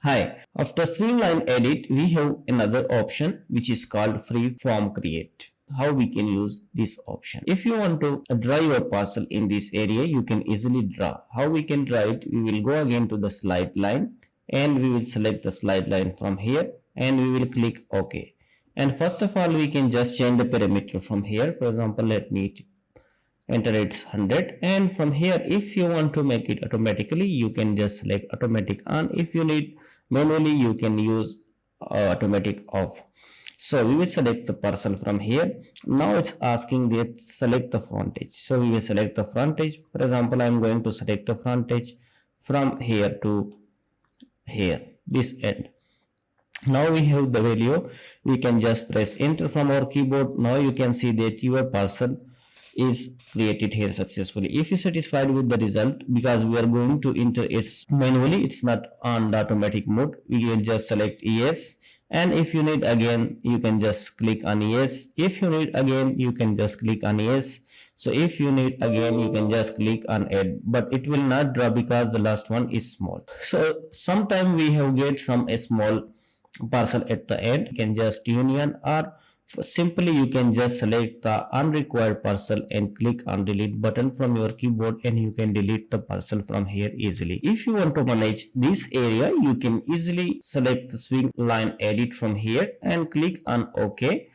Hi, after swing line edit, we have another option which is called free form create. How we can use this option? If you want to draw your parcel in this area, you can easily draw. How we can draw it? We will go again to the slide line and we will select the slide line from here and we will click OK. And first of all, we can just change the parameter from here. For example, let me enter it 100, and from here if you want to make it automatically you can just select automatic on. If you need manually you can use automatic off. So we will select the parcel from here. Now it's asking that select the frontage, so we will select the frontage. For example, I am going to select the frontage from here to here, this end. Now we have the value, we can just press enter from our keyboard. Now you can see that your parcel is created here successfully. If you satisfied with the result, because we are going to enter it manually, it's not on the automatic mode, we can just select yes, and if you need again you can just click on yes. If you need again you can just click on yes. So if you need again you can just click on add, but it will not draw because the last one is small. So sometime we have get some small parcel at the end. You can just union, or simply you can just select the unrequired parcel and click on delete button from your keyboard and you can delete the parcel from here easily. If you want to manage this area, you can easily select the swing line edit from here and click on OK.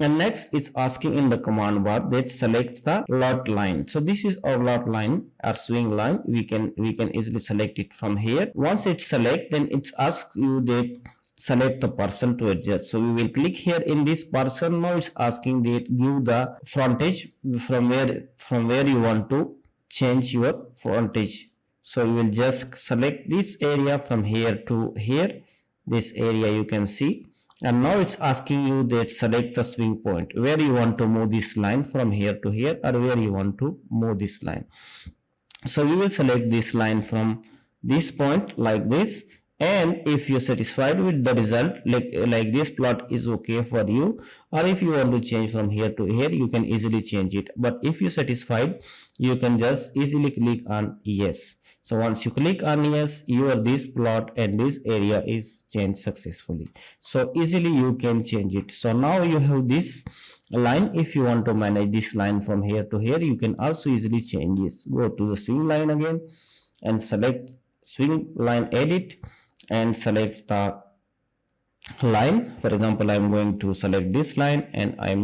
And next it's asking in the command bar that select the lot line. So this is our lot line, our swing line. We can easily select it from here. Once it's select, then it's asks you that select the parcel to adjust. So we will click here in this parcel. Now it's asking that give the frontage from where you want to change your frontage. So we will just select this area from here to here, this area you can see. And now it's asking you that select the swing point, where you want to move this line from here to here, or where you want to move this line. So we will select this line from this point like this. And if you're satisfied with the result, like this plot is okay for you, or if you want to change from here to here, you can easily change it. But if you're satisfied, you can just easily click on yes. So once you click on yes, your this plot and this area is changed successfully. So easily you can change it. So now you have this line. If you want to manage this line from here to here, you can also easily change this. Go to the swing line again and select swing line edit and select the line. For example, I'm going to select this line and I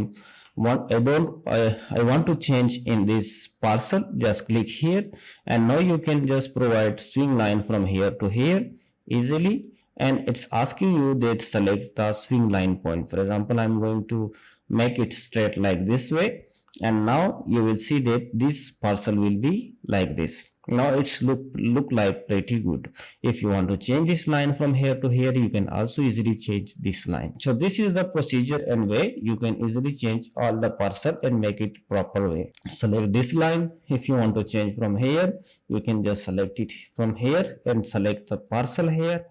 want to change in this parcel. Just click here and now you can just provide swing line from here to here easily, and it's asking you that select the swing line point. For example, I'm going to make it straight like this way, and now you will see that this parcel will be like this. Now it's look like pretty good. If you want to change this line from here to here, you can also easily change this line. So this is the procedure and way you can easily change all the parcel and make it proper way. Select this line. If you want to change from here, you can just select it from here and select the parcel here,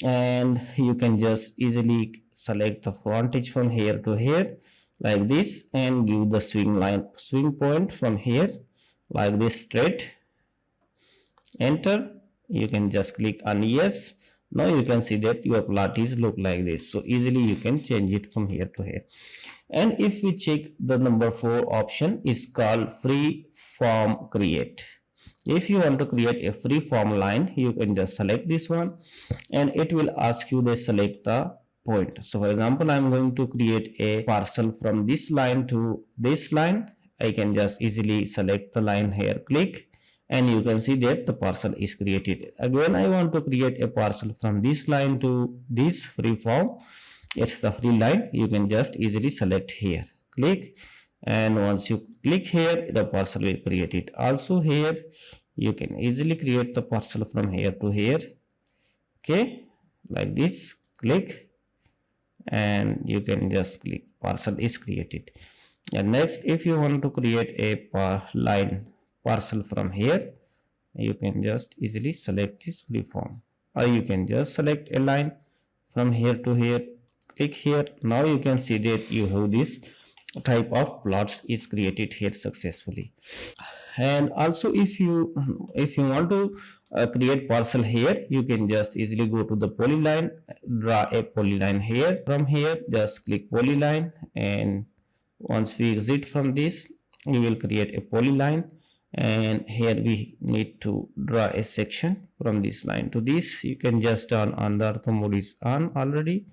and you can just easily select the frontage from here to here like this and give the swing point from here like this straight. Enter. You can just click on yes. Now you can see that your plot is look like this. So easily you can change it from here to here. And if we check the number 4 option is called free form create. If you want to create a free form line, you can just select this one and it will ask you to select the point. So for example, I'm going to create a parcel from this line to this line. I can just easily select the line here, click, and you can see that the parcel is created. Again, I want to create a parcel from this line to this free form. It's the free line. You can just easily select here, click, and once you click here, the parcel will create it. Also here, you can easily create the parcel from here to here. Okay, like this, click, and you can just click, parcel is created. And next, if you want to create a line parcel from here, you can just easily select this free form, or you can just select a line from here to here, click here. Now you can see that you have this type of plots is created here successfully. And also if you want to create parcel here, you can just easily go to the polyline, draw a polyline here. From here just click polyline, and once we exit from this, we will create a polyline, and here we need to draw a section from this line to this. You can just turn on the ortho mode is on already,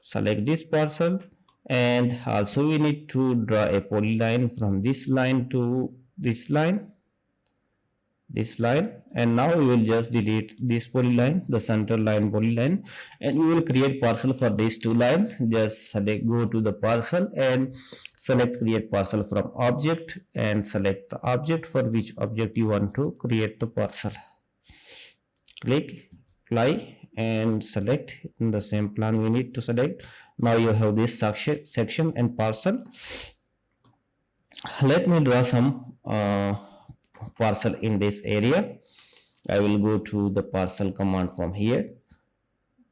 select this parcel, and also we need to draw a polyline from this line to this line, and now we will just delete this polyline, the center line polyline, and we will create parcel for these two lines. Just select, go to the parcel and select create parcel from object, and select the object for which object you want to create the parcel. Click apply and select. In the same plan we need to select. Now you have this section and parcel. Let me draw some parcel in this area. I will go to the parcel command from here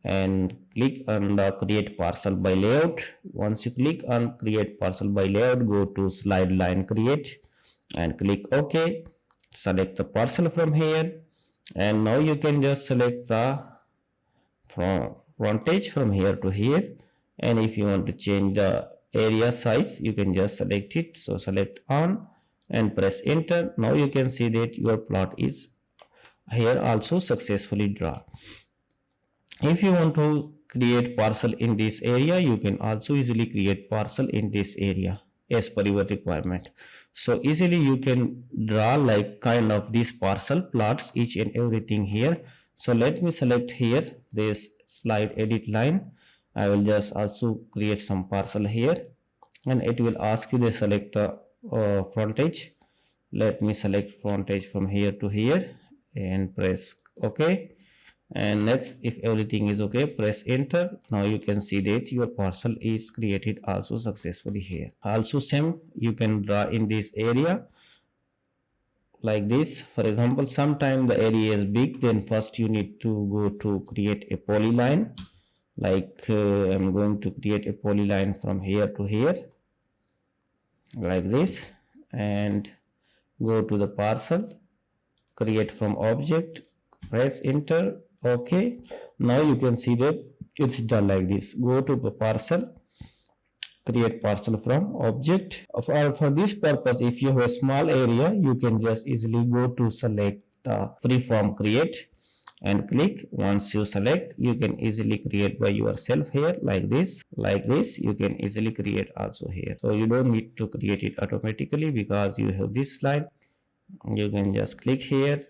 and click on the create parcel by layout. Once you click on create parcel by layout, go to slide line create and click OK. Select the parcel from here, and now you can just select the frontage from here to here, and if you want to change the area size, you can just select it. So select on and press enter. Now you can see that your plot is here also successfully drawn. If you want to create parcel in this area, you can also easily create parcel in this area as per your requirement. So easily you can draw like kind of these parcel plots, each and everything here. So let me select here this slide edit line. I will just also create some parcel here, and it will ask you to select the frontage. Let me select frontage from here to here and press OK. And next, if everything is okay, press enter. Now you can see that your parcel is created also successfully here. Also same, you can draw in this area like this. For example, sometime the area is big, then first you need to go to create a polyline. Like I'm going to create a polyline from here to here like this, and go to the parcel, create from object, press enter, OK. Now you can see that it's done like this. Go to the parcel, create parcel from object. For this purpose, if you have a small area, you can just easily go to select the freeform create and click. Once you select, you can easily create by yourself here like this. You can easily create also here. So you don't need to create it automatically because you have this line. You can just click here,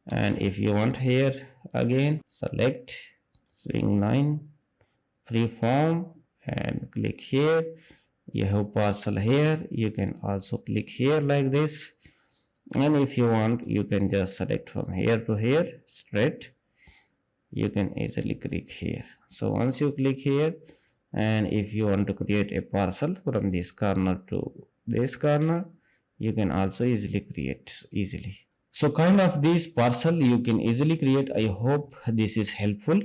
and if you want here again, select swing line freeform and click here. You have parcel here. You can also click here like this, and if you want, you can just select from here to here straight. You can easily click here. So once you click here, and if you want to create a parcel from this corner to this corner, you can also easily create easily. So kind of this parcel you can easily create. I hope this is helpful.